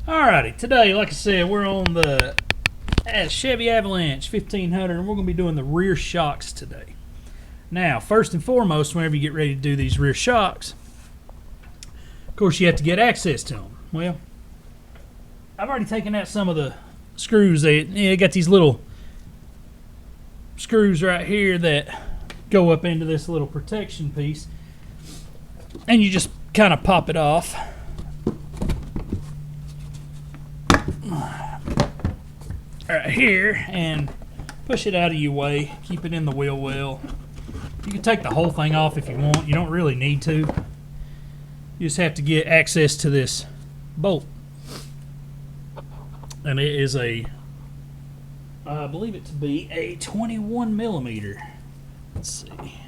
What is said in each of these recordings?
Alrighty, today, like I said, we're on the Chevy Avalanche 1500, and we're going to be doing the rear shocks today. Now, first and foremost, whenever you get ready to do these rear shocks, of course, you have to get access to them. Well, I've already taken out some of the screws. They got these little screws right here that go up into this little protection piece, and you just kind of pop it off. Right here and push it out of your way. Keep it in the wheel well. You can take the whole thing off if you want. You don't really need to. You just have to get access to this bolt. And it is I believe it to be a 21 millimeter. Let's see.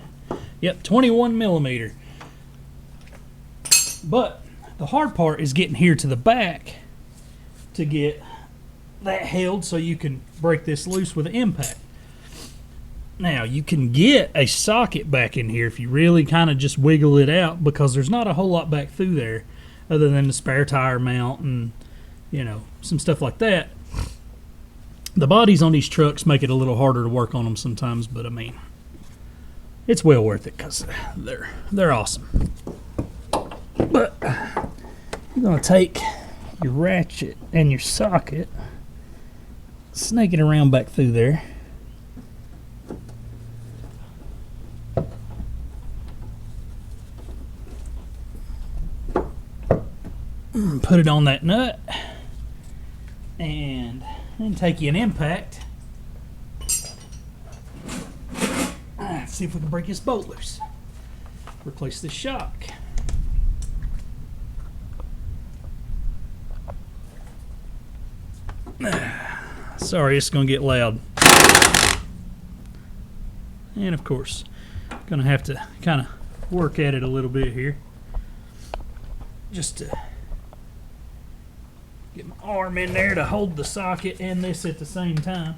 Yep, 21 millimeter. But the hard part is getting here to the back to get that held so you can break this loose with an impact. Now, you can get a socket back in here if you really kind of just wiggle it out, because there's not a whole lot back through there other than the spare tire mount and, you know, some stuff like that. The bodies on these trucks make it a little harder to work on them sometimes, but I mean, it's well worth it because they're awesome. But you're going to take your ratchet and your socket, snake it around back through there. Put it on that nut, and then take you an impact. Let's see if we can break this bolt loose. Replace this shock. Sorry, it's going to get loud. And of course, going to have to kind of work at it a little bit here. Just to get my arm in there to hold the socket and this at the same time.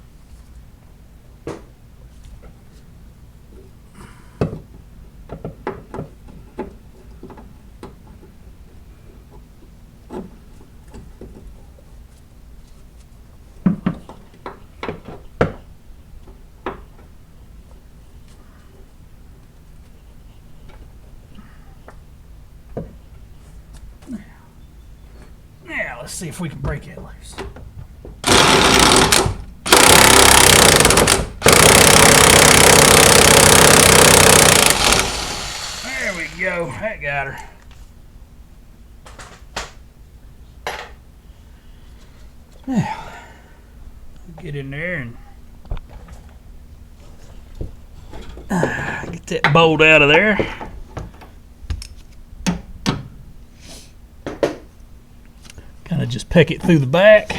Now, let's see if we can break it loose. There we go. That got her. Now, get in there and get that bolt out of there. Kind of just peck it through the back.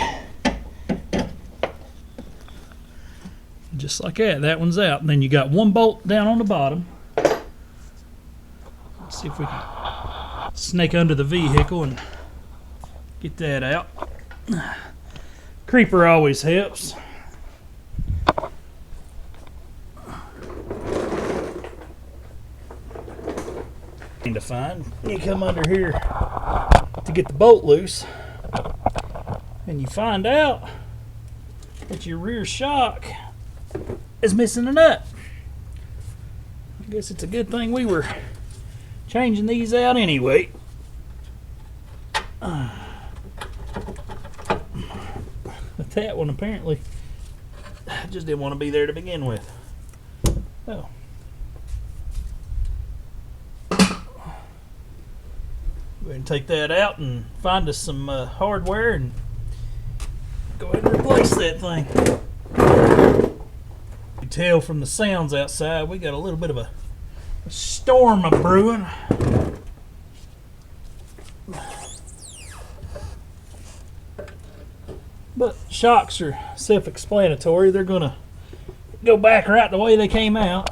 Just like that. That one's out. And then you got one bolt down on the bottom. Let's see if we can snake under the vehicle and get that out. Creeper always helps. To find. You come under here to get the bolt loose, and you find out that your rear shock is missing a nut. I guess it's a good thing we were changing these out anyway. But that one apparently just didn't want to be there to begin with. Oh. Go ahead and take that out and find us some hardware and go ahead and replace that thing. You can tell from the sounds outside we got a little bit of a storm a brewing. But shocks are self-explanatory. They're going to go back right the way they came out.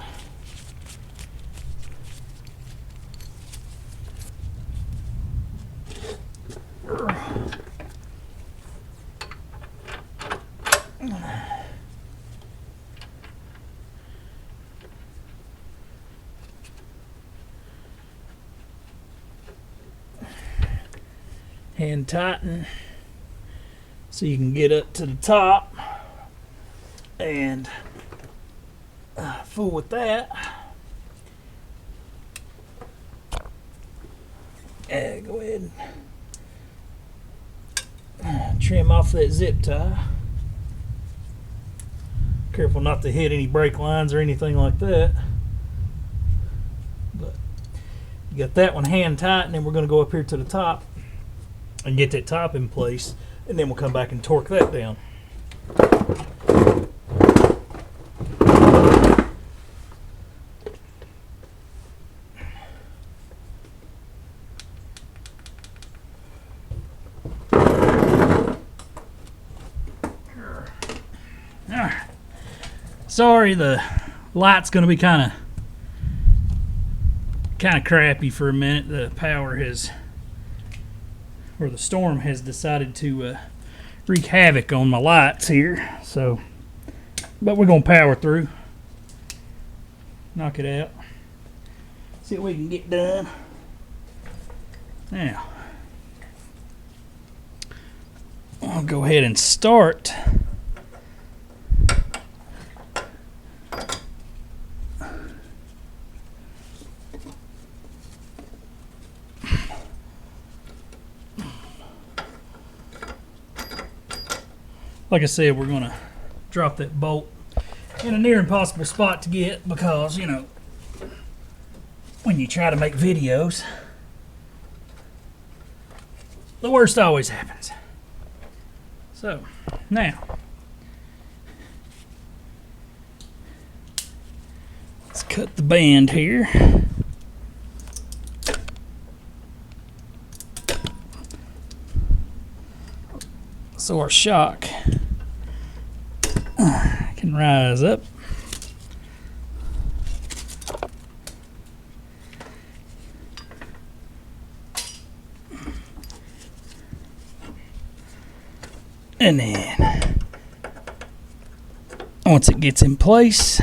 Hand tighten so you can get up to the top and fool with that. Go ahead and trim off that zip tie. Careful not to hit any brake lines or anything like that. But you got that one hand tight, and then we're going to go up here to the top and get that top in place, and then we'll come back and torque that down. Sorry, the light's going to be kind of crappy for a minute. The power has, or the storm has decided to wreak havoc on my lights here. So, but we're going to power through, knock it out, see what we can get done. Now, I'll go ahead and start. Like I said, we're going to drop that bolt in a near impossible spot to get because, you know, when you try to make videos, the worst always happens. So, now, let's cut the band here. So our shock can rise up. And then once it gets in place,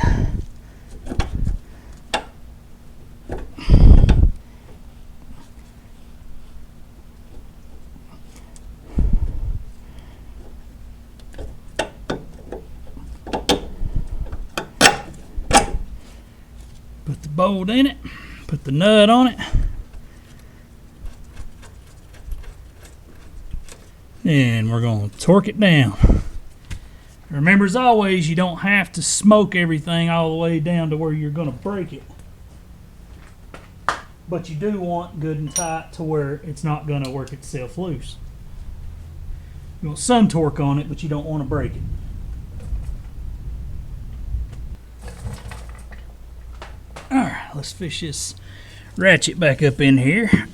put the bolt in it, put the nut on it, and we're going to torque it down. Remember, as always, you don't have to smoke everything all the way down to where you're going to break it. But you do want good and tight to where it's not going to work itself loose. You want some torque on it, but you don't want to break it. Alright, let's fish this ratchet back up in here.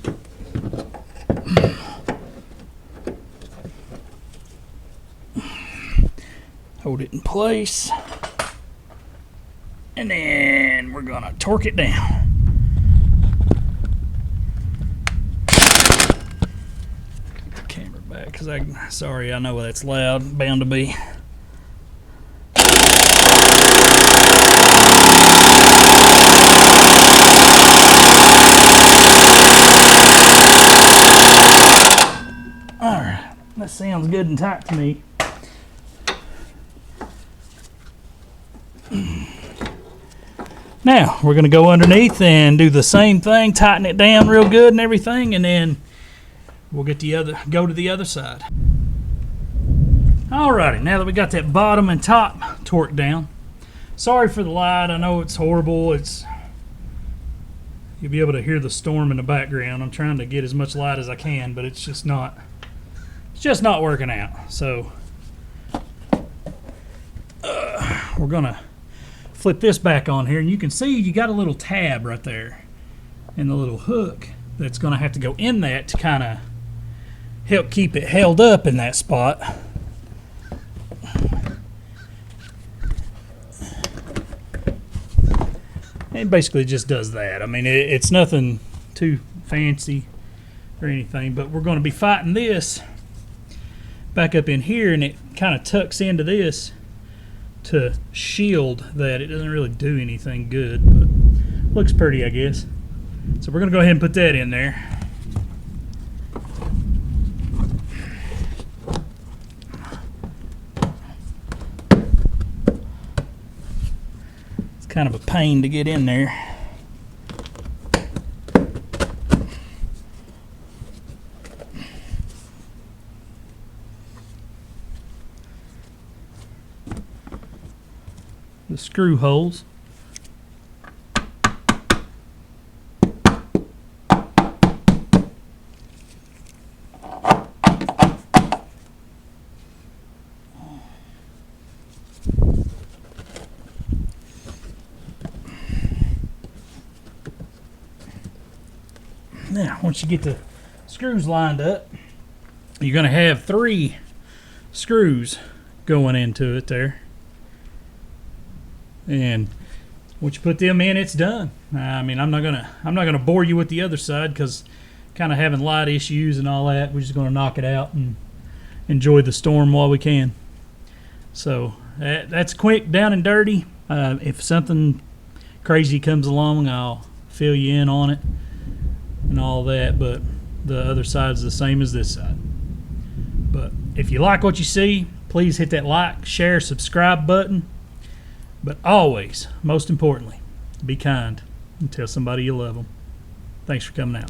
Hold it in place. And then we're going to torque it down. Get the camera back because sorry, I know that's loud, bound to be. Alright, that sounds good and tight to me. Now, we're going to go underneath and do the same thing, tighten it down real good and everything, and then we'll go to the other side. Alrighty, now that we got that bottom and top torqued down, sorry for the light, I know it's horrible, you'll be able to hear the storm in the background. I'm trying to get as much light as I can, but it's just not working out. So, we're going to flip this back on here, and you can see you got a little tab right there and the little hook that's going to have to go in that to kind of help keep it held up in that spot. It basically just does that. I mean, it's nothing too fancy or anything, but we're going to be fighting this back up in here, and it kind of tucks into this to shield that. It doesn't really do anything good, but looks pretty, I guess. So we're going to go ahead and put that in there. kind of a pain to get in there. The screw holes. Now, once you get the screws lined up, you're going to have 3 screws going into it there. And once you put them in, it's done. I mean, I'm not gonna bore you with the other side because kind of having light issues and all that. We're just gonna knock it out and enjoy the storm while we can. So that's quick, down and dirty. If something crazy comes along, I'll fill you in on it and all that, but the other side's the same as this side. But if you like what you see, please hit that like, share, subscribe button. But always, most importantly, be kind and tell somebody you love them. Thanks for coming out.